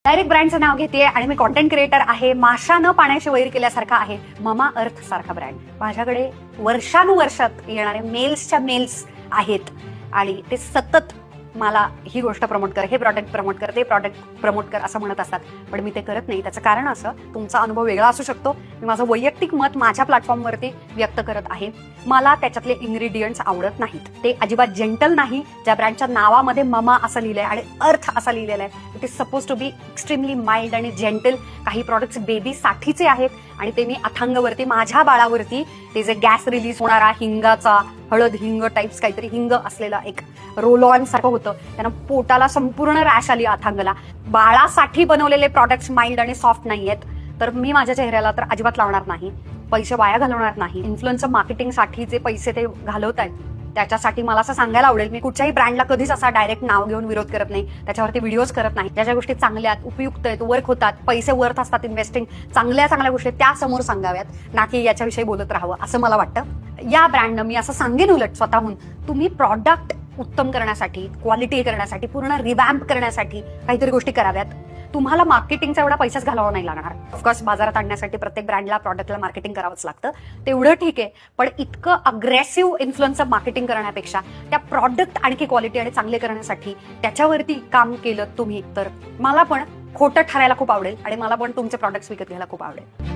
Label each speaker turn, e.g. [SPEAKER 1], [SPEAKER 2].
[SPEAKER 1] Direct ब्रँडचं नाव घेते आणि मी content creator आहे. माशा न पाण्याशी वैर केल्यासारखा आहे ममा अर्थ सारखा ब्रँड. माझ्याकडे वर्षानुवर्षात येणारे मेल्सच्या मेल्स आहेत आणि ते सतत मला ही गोष्ट प्रमोट कर, हे प्रॉडक्ट प्रमोट कर, ते प्रॉडक्ट प्रमोट कर असं म्हणत असतात. पण मी ते करत नाही. त्याचं कारण असं, तुमचा अनुभव वेगळा असू शकतो. मी माझं वैयक्तिक मत माझ्या प्लॅटफॉर्मवरती व्यक्त करत आहे. मला त्याच्यातले इन्ग्रेडियंट्स आवडत नाहीत. ते अजिबात जेंटल नाही. ज्या ब्रँडच्या नावामध्ये ममा असं लिहिलंय आणि अर्थ असं लिहिलेलं आहे, it is suppose to be extremely mild आणि जेंटल. काही प्रॉडक्ट्स बेबीसाठीचे आहेत आणि ते मी अथांगवरती, माझ्या बाळावरती, ते जे गॅस रिलीज होणारा हिंगाचा, हळद हिंग टाइप्स काहीतरी हिंग असलेला एक रोल ऑन सारखं होतं, त्यांना पोटाला संपूर्ण रॅश आली अथांगला. बाळासाठी बनवलेले प्रॉडक्ट्स माइल्ड आणि सॉफ्ट नाहीयेत, तर मी माझ्या चेहऱ्याला तर अजिबात लावणार नाही. पैसे वाया घालवणार नाही. इन्फ्लुएन्सर मार्केटिंगसाठी जे पैसे ते घालवत आहेत त्याच्यासाठी मला असं सांगायला आवडेल, मी कुठच्याही ब्रँडला कधीच असा डायरेक्ट नाव घेऊन विरोध करत नाही. त्याच्यावरती व्हिडिओज करत नाही. ज्या ज्या गोष्टी चांगल्या आहेत, उपयुक्त आहेत, वर्क होतात, पैसे वर्थ असतात, इन्व्हेस्टिंग चांगल्या चांगल्या गोष्टी त्या समोर सांगाव्यात, ना की याच्याविषयी बोलत राहावं असं मला वाटतं. या ब्रँडनं मी असं सांगेन उलट स्वतःहून, तुम्ही प्रॉडक्ट उत्तम करण्यासाठी, क्वालिटी करण्यासाठी, पूर्ण रिवॅम्प करण्यासाठी काहीतरी गोष्टी कराव्यात. तुम्हाला मार्केटिंगचा एवढा पैसाच घालावा नाही लागणार. ऑफकोर्स बाजारात आणण्यासाठी प्रत्येक ब्रँडला, प्रॉडक्टला मार्केटिंग करावंच लागतं, तेवढं ठीक आहे. पण इतकं अग्रेसिव्ह इन्फ्लुएन्सर मार्केटिंग करण्यापेक्षा त्या प्रॉडक्ट आणखी क्वालिटी आणि चांगले करण्यासाठी त्याच्यावरती काम केलं तुम्ही, तर मला पण खोटं ठरायला खूप आवडेल आणि मला पण तुमचे प्रॉडक्ट्स विकत घ्यायला खूप आवडेल.